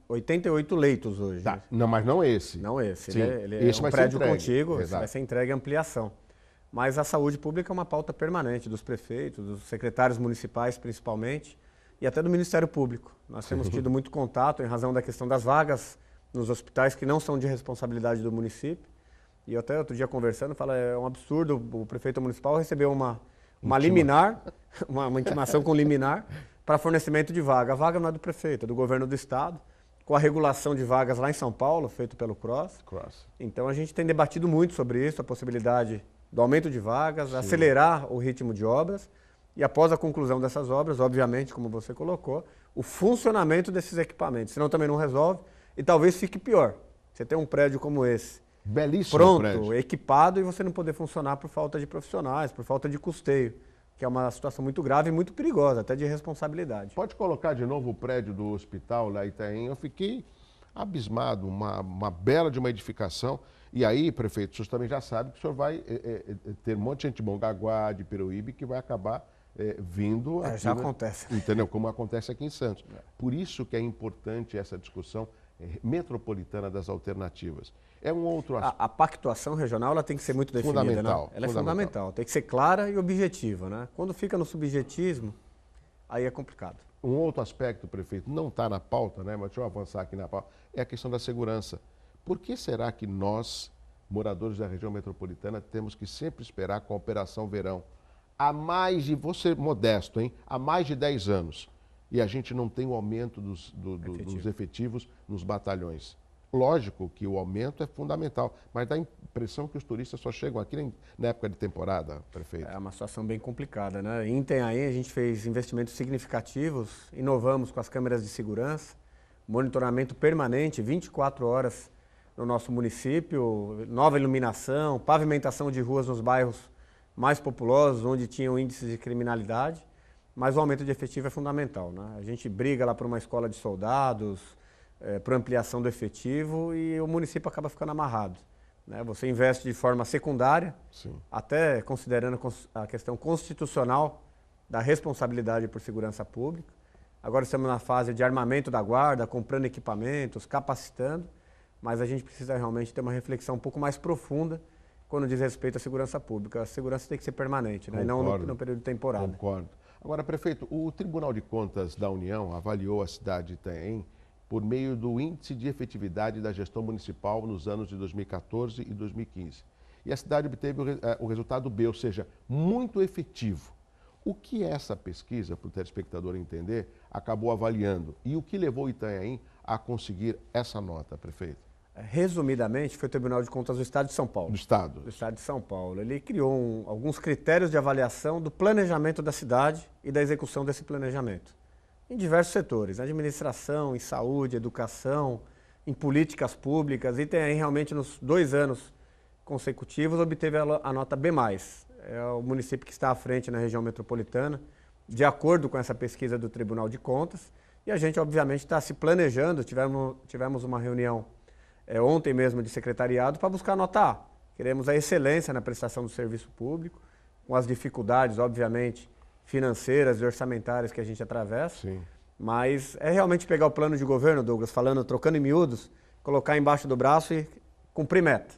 88 leitos hoje. Tá. Não, mas não esse. Não esse. Sim. Ele é Esse um vai prédio ser entregue. contíguo, Exato. vai ser entregue à ampliação. Mas a saúde pública é uma pauta permanente dos prefeitos, dos secretários municipais principalmente, e até do Ministério Público. Nós temos tido muito contato em razão da questão das vagas nos hospitais que não são de responsabilidade do município. E eu até outro dia conversando, é um absurdo o prefeito municipal receber uma liminar, uma intimação com liminar para fornecimento de vaga. A vaga não é do prefeito, é do governo do estado, com a regulação de vagas lá em São Paulo, feito pelo CROSS. Então a gente tem debatido muito sobre isso, a possibilidade do aumento de vagas, acelerar o ritmo de obras e após a conclusão dessas obras, obviamente, como você colocou, o funcionamento desses equipamentos. Senão também não resolve e talvez fique pior. Você tem um prédio como esse, belíssimo pronto, prédio, equipado, e você não poder funcionar por falta de profissionais, por falta de custeio, que é uma situação muito grave e muito perigosa, até de responsabilidade. Pode colocar de novo o prédio do hospital lá em Itanhaém. Eu fiquei abismado, uma bela de uma edificação. E aí, prefeito, o senhor também já sabe que o senhor vai ter um monte de gente de Mongaguá, de Peruíbe, que vai acabar vindo aqui. Já acontece. Entendeu? Como acontece aqui em Santos. Por isso que é importante essa discussão metropolitana das alternativas. É um outro aspecto. A pactuação regional ela tem que ser muito definida. Fundamental. Né? Ela é fundamental, tem que ser clara e objetiva. Né? Quando fica no subjetismo, aí é complicado. Um outro aspecto, prefeito, não está na pauta, né? Mas deixa eu avançar aqui na pauta, é a questão da segurança. Por que será que nós, moradores da região metropolitana, temos que sempre esperar com a Operação Verão? Vou ser modesto, hein? Há mais de 10 anos. E a gente não tem o aumento dos efetivos nos batalhões. Lógico que o aumento é fundamental, mas dá a impressão que os turistas só chegam aqui na época de temporada, prefeito. É uma situação bem complicada, né? Em Itanhaém a gente fez investimentos significativos, inovamos com as câmeras de segurança, monitoramento permanente, 24 horas no nosso município, nova iluminação, pavimentação de ruas nos bairros mais populosos, onde tinham índices de criminalidade, mas o aumento de efetivo é fundamental, né? A gente briga lá por uma escola de soldados, por ampliação do efetivo e o município acaba ficando amarrado. Né? Você investe de forma secundária, até considerando a questão constitucional da responsabilidade por segurança pública. Agora estamos na fase de armamento da guarda, comprando equipamentos, capacitando, mas a gente precisa realmente ter uma reflexão um pouco mais profunda quando diz respeito à segurança pública. A segurança tem que ser permanente, né? E não no período de temporada. Concordo. Agora, prefeito, o Tribunal de Contas da União avaliou a cidade de Itanhaém por meio do Índice de Efetividade da Gestão Municipal nos anos de 2014 e 2015. E a cidade obteve o resultado B, ou seja, muito efetivo. O que essa pesquisa, para o telespectador entender, acabou avaliando? E o que levou Itanhaém a conseguir essa nota, prefeito? Resumidamente, foi o Tribunal de Contas do Estado de São Paulo. Do Estado? Do Estado de São Paulo. Ele criou alguns critérios de avaliação do planejamento da cidade e da execução desse planejamento. Em diversos setores, administração, em saúde, educação, em políticas públicas, e tem realmente nos 2 anos consecutivos obteve a nota B+. É o município que está à frente na região metropolitana, de acordo com essa pesquisa do Tribunal de Contas. E a gente, obviamente, está se planejando. Tivemos uma reunião ontem mesmo de secretariado para buscar nota A. Queremos a excelência na prestação do serviço público, com as dificuldades, obviamente, financeiras e orçamentárias que a gente atravessa. Sim. Mas é realmente pegar o plano de governo, Douglas, trocando em miúdos, colocar embaixo do braço e cumprir meta.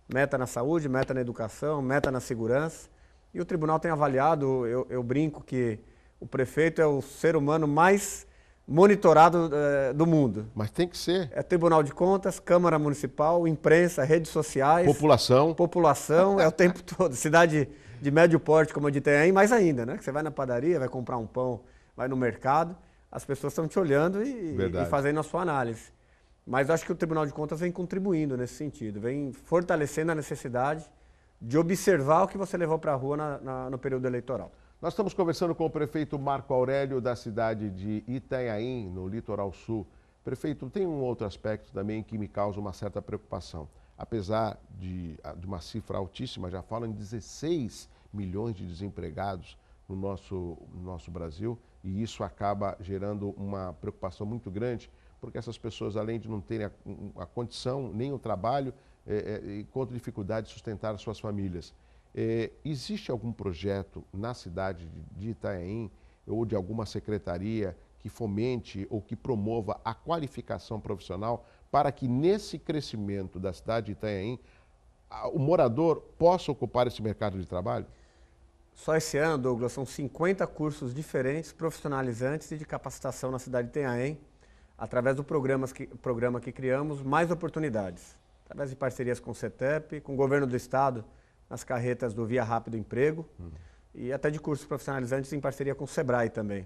Meta na saúde, meta na educação, meta na segurança. E o tribunal tem avaliado, eu brinco que o prefeito é o ser humano mais monitorado do mundo. Mas tem que ser. É Tribunal de Contas, Câmara Municipal, imprensa, redes sociais. População, é o tempo todo. Cidade de médio porte, como a de Itanhaém, mais ainda, né? Que você vai na padaria, vai comprar um pão, vai no mercado, as pessoas estão te olhando e fazendo a sua análise. Mas acho que o Tribunal de Contas vem contribuindo nesse sentido, vem fortalecendo a necessidade de observar o que você levou para a rua no período eleitoral. Nós estamos conversando com o prefeito Marco Aurélio da cidade de Itanhaém, no litoral sul. Prefeito, tem um outro aspecto também que me causa uma certa preocupação. Apesar de uma cifra altíssima, já falam em 16 milhões de desempregados no nosso Brasil, e isso acaba gerando uma preocupação muito grande, porque essas pessoas, além de não terem a condição, nem o trabalho, encontram dificuldade de sustentar as suas famílias. Existe algum projeto na cidade de Itanhaém ou de alguma secretaria que fomente ou que promova a qualificação profissional para que nesse crescimento da cidade de Itanhaém o morador possa ocupar esse mercado de trabalho? Só esse ano, Douglas, são 50 cursos diferentes, profissionalizantes e de capacitação na cidade de Itanhaém, através do programa que criamos, Mais Oportunidades, através de parcerias com o CETEP, com o governo do estado, nas carretas do Via Rápido Emprego, e até de cursos profissionalizantes em parceria com o SEBRAE também.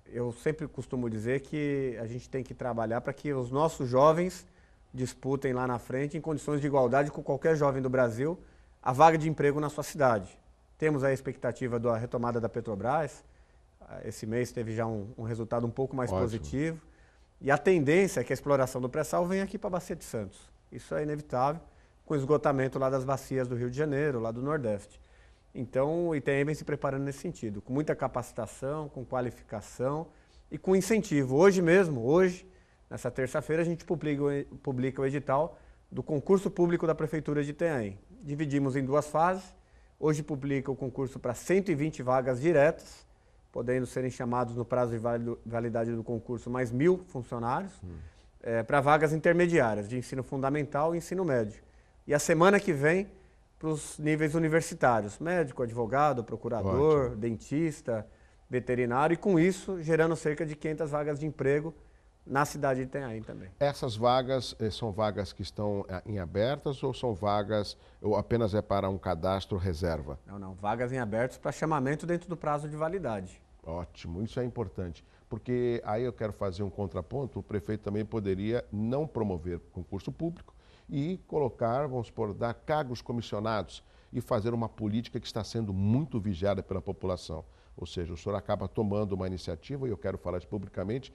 Eu sempre costumo dizer que a gente tem que trabalhar para que os nossos jovens disputem lá na frente, em condições de igualdade com qualquer jovem do Brasil, a vaga de emprego na sua cidade. Temos a expectativa da retomada da Petrobras. Esse mês teve já um resultado um pouco mais positivo. E a tendência é que a exploração do pré-sal venha aqui para a Bacia de Santos. Isso é inevitável, com o esgotamento lá das bacias do Rio de Janeiro, lá do Nordeste. Então, o Itanhaém vem se preparando nesse sentido, com muita capacitação, com qualificação e com incentivo. Hoje mesmo, nessa terça-feira, a gente publica o edital do concurso público da Prefeitura de Itanhaém. Dividimos em 2 fases. Hoje publica o concurso para 120 vagas diretas, podendo serem chamados no prazo de validade do concurso mais 1.000 funcionários, para vagas intermediárias, de ensino fundamental e ensino médio. E a semana que vem, para os níveis universitários, médico, advogado, procurador, dentista, veterinário, e com isso gerando cerca de 500 vagas de emprego na cidade de Itanhaém também. Essas vagas são vagas que estão em abertas ou são vagas, ou apenas é para um cadastro reserva? Não, vagas em abertos para chamamento dentro do prazo de validade. Ótimo, isso é importante, porque aí eu quero fazer um contraponto, o prefeito também poderia não promover concurso público e colocar, vamos supor, dar cargos comissionados e fazer uma política que está sendo muito vigiada pela população. Ou seja, o senhor acaba tomando uma iniciativa, e eu quero falar isso publicamente,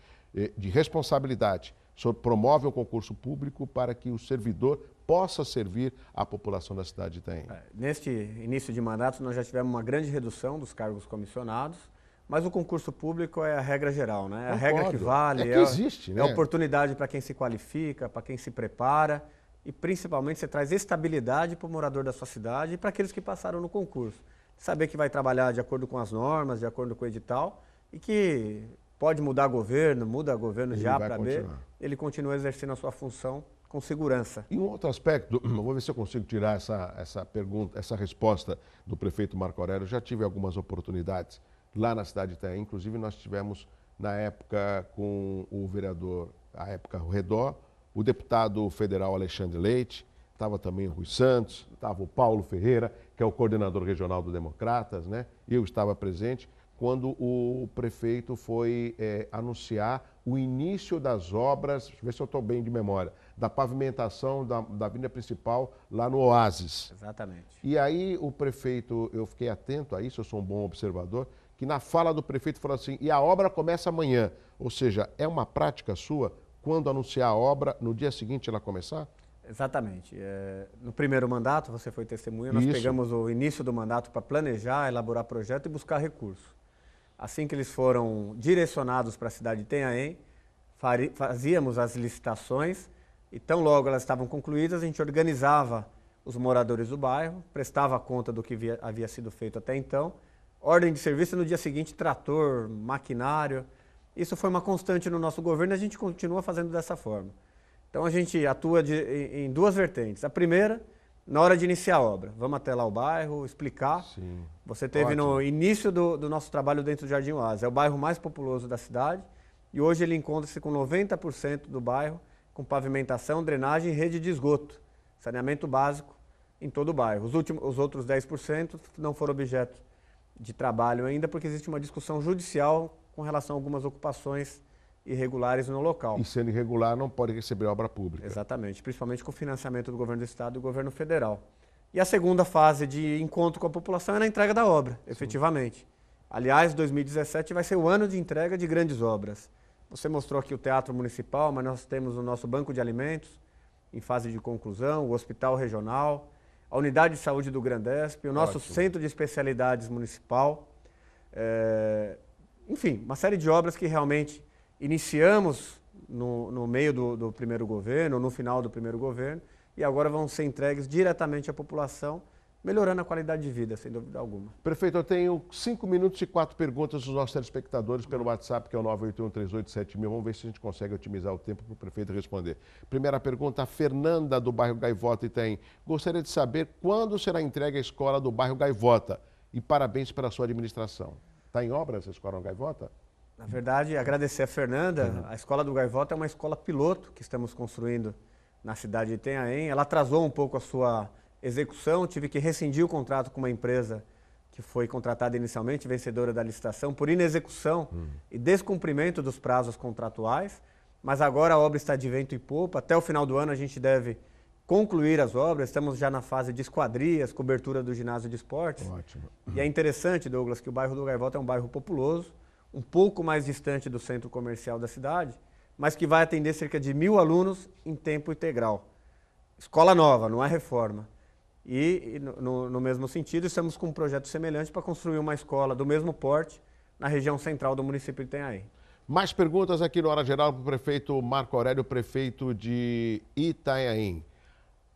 de responsabilidade. O senhor promove um concurso público para que o servidor possa servir à população da cidade de Itanhaém. Neste início de mandato, nós já tivemos uma grande redução dos cargos comissionados, mas o concurso público é a regra geral, né? É a regra que vale, existe, né? É a oportunidade para quem se qualifica, para quem se prepara, e principalmente você traz estabilidade para o morador da sua cidade e para aqueles que passaram no concurso. Saber que vai trabalhar de acordo com as normas, de acordo com o edital, e que pode mudar governo, muda governo de A para B, ele continua exercendo a sua função com segurança. E um outro aspecto, vou ver se eu consigo tirar essa pergunta, essa resposta do prefeito Marco Aurélio. Eu já tive algumas oportunidades lá na cidade de Itanhaém, inclusive nós tivemos na época com o vereador, à época o Redó, o deputado federal Alexandre Leite, estava também o Rui Santos, estava o Paulo Ferreira, que é o coordenador regional do Democratas, né? Eu estava presente quando o prefeito foi anunciar o início das obras, deixa eu ver se eu estou bem de memória, da pavimentação da avenida principal lá no Oásis. Exatamente. E aí o prefeito, eu fiquei atento a isso, eu sou um bom observador, que na fala do prefeito falou assim, e a obra começa amanhã. Ou seja, é uma prática sua, quando anunciar a obra, no dia seguinte ela começar? Exatamente. No primeiro mandato, você foi testemunha, nós pegamos o início do mandato para planejar, elaborar projeto e buscar recursos. Assim que eles foram direcionados para a cidade de Itanhaém, fazíamos as licitações e tão logo elas estavam concluídas, a gente organizava os moradores do bairro, prestava conta do que havia sido feito até então, ordem de serviço no dia seguinte, trator, maquinário. Isso foi uma constante no nosso governo e a gente continua fazendo dessa forma. Então a gente atua em duas vertentes. A primeira, na hora de iniciar a obra. Vamos até lá o bairro, explicar. Sim. Você teve no início do nosso trabalho dentro do Jardim Oásis. É o bairro mais populoso da cidade e hoje ele encontra-se com 90% do bairro com pavimentação, drenagem e rede de esgoto, saneamento básico em todo o bairro. Os outros 10% não foram objeto de trabalho ainda porque existe uma discussão judicial com relação a algumas ocupações irregulares no local. E sendo irregular não pode receber obra pública. Exatamente, principalmente com o financiamento do governo do estado e do governo federal. E a segunda fase de encontro com a população é na entrega da obra, efetivamente. Aliás, 2017 vai ser o ano de entrega de grandes obras. Você mostrou aqui o Teatro Municipal, mas nós temos o nosso banco de alimentos em fase de conclusão, o Hospital Regional, a Unidade de Saúde do Grandesp, o nosso Centro de Especialidades Municipal. Enfim, uma série de obras que realmente iniciamos no meio do primeiro governo, no final do primeiro governo, e agora vão ser entregues diretamente à população, melhorando a qualidade de vida, sem dúvida alguma. Prefeito, eu tenho 5 minutos e 4 perguntas dos nossos telespectadores pelo WhatsApp, que é o 981387000. Vamos ver se a gente consegue otimizar o tempo para o prefeito responder. Primeira pergunta, a Fernanda, do bairro Gaivota, Itaém. Gostaria de saber quando será entregue a escola do bairro Gaivota. E parabéns pela sua administração. Está em obras a escola Gaivota? Na verdade, agradecer a Fernanda. A escola do Gaivota é uma escola piloto que estamos construindo na cidade de Itanhaém. Ela atrasou um pouco a sua execução, tive que rescindir o contrato com uma empresa que foi contratada inicialmente, vencedora da licitação, por inexecução e descumprimento dos prazos contratuais, mas agora a obra está de vento e popa. Até o final do ano a gente deve concluir as obras, estamos já na fase de esquadrias, cobertura do ginásio de esportes. Ótimo. E é interessante, Douglas, que o bairro do Gaivota é um bairro populoso, um pouco mais distante do centro comercial da cidade, mas que vai atender cerca de 1.000 alunos em tempo integral. Escola nova, não é reforma. E no mesmo sentido, estamos com um projeto semelhante para construir uma escola do mesmo porte na região central do município de Itanhaém. Mais perguntas aqui no Hora Geral para o prefeito Marco Aurélio, prefeito de Itanhaém.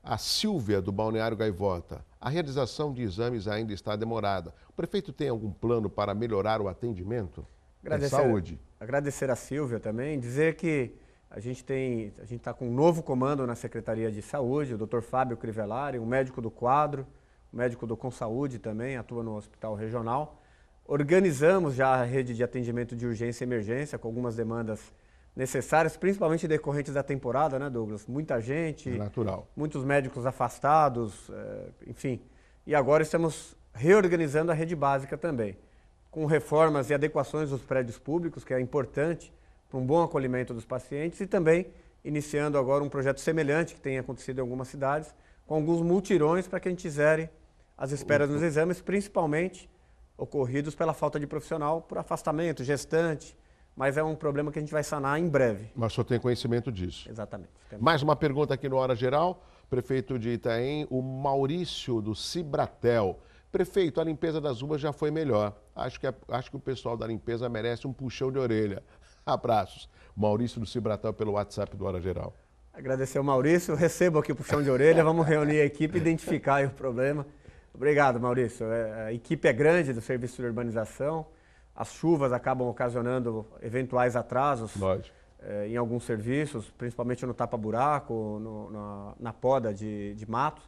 A Silvia, do Balneário Gaivota. A realização de exames ainda está demorada. O prefeito tem algum plano para melhorar o atendimento? Saúde. Agradecer a Silvia também, dizer que a gente está com um novo comando na Secretaria de Saúde, o Dr. Fábio Crivellari, um médico do quadro, um médico do Consaúde também, atua no Hospital Regional. Organizamos já a rede de atendimento de urgência e emergência com algumas demandas necessárias, principalmente decorrentes da temporada, né, Douglas? Muita gente, natural. Muitos médicos afastados, enfim. E agora estamos reorganizando a rede básica também, com reformas e adequações dos prédios públicos, que é importante para um bom acolhimento dos pacientes, e também iniciando agora um projeto semelhante que tem acontecido em algumas cidades, com alguns multirões para que a gente zere as esperas nos exames, principalmente ocorridos pela falta de profissional, por afastamento, gestante, mas é um problema que a gente vai sanar em breve. Mas o senhor tem conhecimento disso? Exatamente. Mais uma pergunta aqui no Hora Geral, prefeito de Itanhaém, o Maurício do Cibratel. Prefeito, a limpeza das ruas já foi melhor. Acho que o pessoal da limpeza merece um puxão de orelha. Abraços. Maurício do Cibratel pelo WhatsApp do Hora Geral. Agradecer ao Maurício, recebo aqui o puxão de orelha, vamos reunir a equipe e identificar aí o problema. Obrigado, Maurício. A equipe é grande do Serviço de Urbanização, as chuvas acabam ocasionando eventuais atrasos em alguns serviços, principalmente no tapa-buraco, na poda de mato,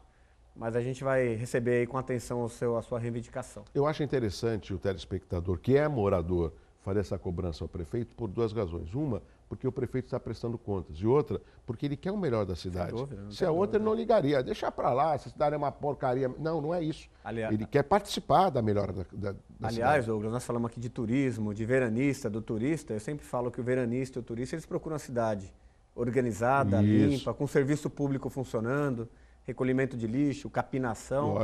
mas a gente vai receber aí com atenção a sua reivindicação. Eu acho interessante o telespectador, que é morador, fazer essa cobrança ao prefeito por duas razões. Uma, porque o prefeito está prestando contas. E outra, porque ele quer o melhor da cidade. Se é outra, ele não ligaria. Deixa para lá, essa cidade é uma porcaria. Não, não é isso. Ele quer participar da melhora da cidade. Aliás, Douglas, nós falamos aqui de turismo, de veranista, do turista. Eu sempre falo que o veranista e o turista, eles procuram a cidade organizada, limpa, com serviço público funcionando, recolhimento de lixo, capinação,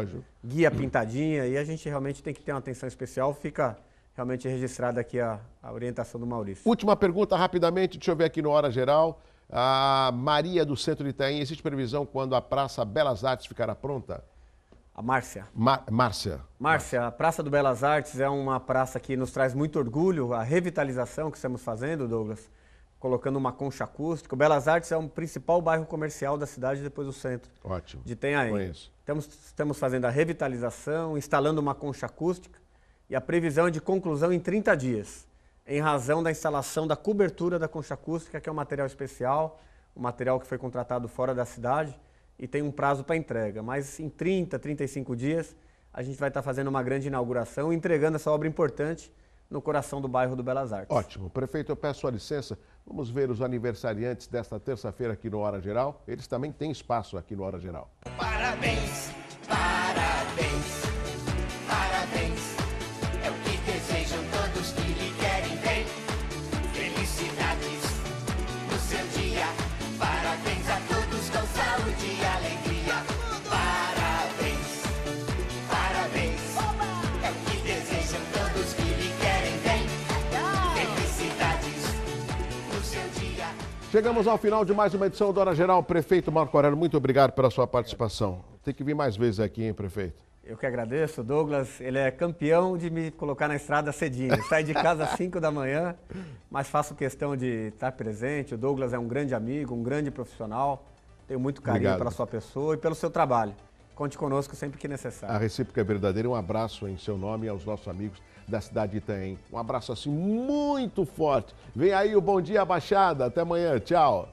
guia pintadinha. E a gente realmente tem que ter uma atenção especial. Fica realmente registrada aqui a orientação do Maurício. Última pergunta, rapidamente, deixa eu ver aqui no Hora Geral. A Maria do Centro de Itaém, existe previsão quando a Praça Belas Artes ficará pronta? A Márcia. Márcia, a Praça do Belas Artes é uma praça que nos traz muito orgulho, a revitalização que estamos fazendo, Douglas, colocando uma concha acústica. O Belas Artes é o principal bairro comercial da cidade depois do centro. Ótimo. De Itanhaém. Conheço. Estamos fazendo a revitalização, instalando uma concha acústica e a previsão é de conclusão em 30 dias, em razão da instalação da cobertura da concha acústica, que é um material especial, um material que foi contratado fora da cidade e tem um prazo para entrega. Mas em 30, 35 dias, a gente vai estar fazendo uma grande inauguração, entregando essa obra importante no coração do bairro do Belas Artes. Ótimo. Prefeito, eu peço a licença. Vamos ver os aniversariantes desta terça-feira aqui no Hora Geral. Eles também têm espaço aqui no Hora Geral. Parabéns, parabéns, parabéns. É o que desejam todos que lhe querem bem. Felicidades no seu dia. Parabéns a todos com saúde e alegria. Parabéns, parabéns. É o que desejam todos que lhe querem bem. Felicidades no seu dia. Chegamos ao final de mais uma edição do Hora Geral. Prefeito Marco Aurélio, muito obrigado pela sua participação. Tem que vir mais vezes aqui, hein, prefeito? Eu que agradeço, Douglas, ele é campeão de me colocar na estrada cedinho. Sai de casa às 5 da manhã, mas faço questão de estar presente. O Douglas é um grande amigo, um grande profissional. Tenho muito carinho Obrigado. pela sua pessoa e pelo seu trabalho. Conte conosco sempre que necessário. A recíproca é verdadeira. Um abraço em seu nome e aos nossos amigos da cidade de Itaém. Um abraço assim muito forte. Vem aí o Bom Dia Baixada. Até amanhã. Tchau.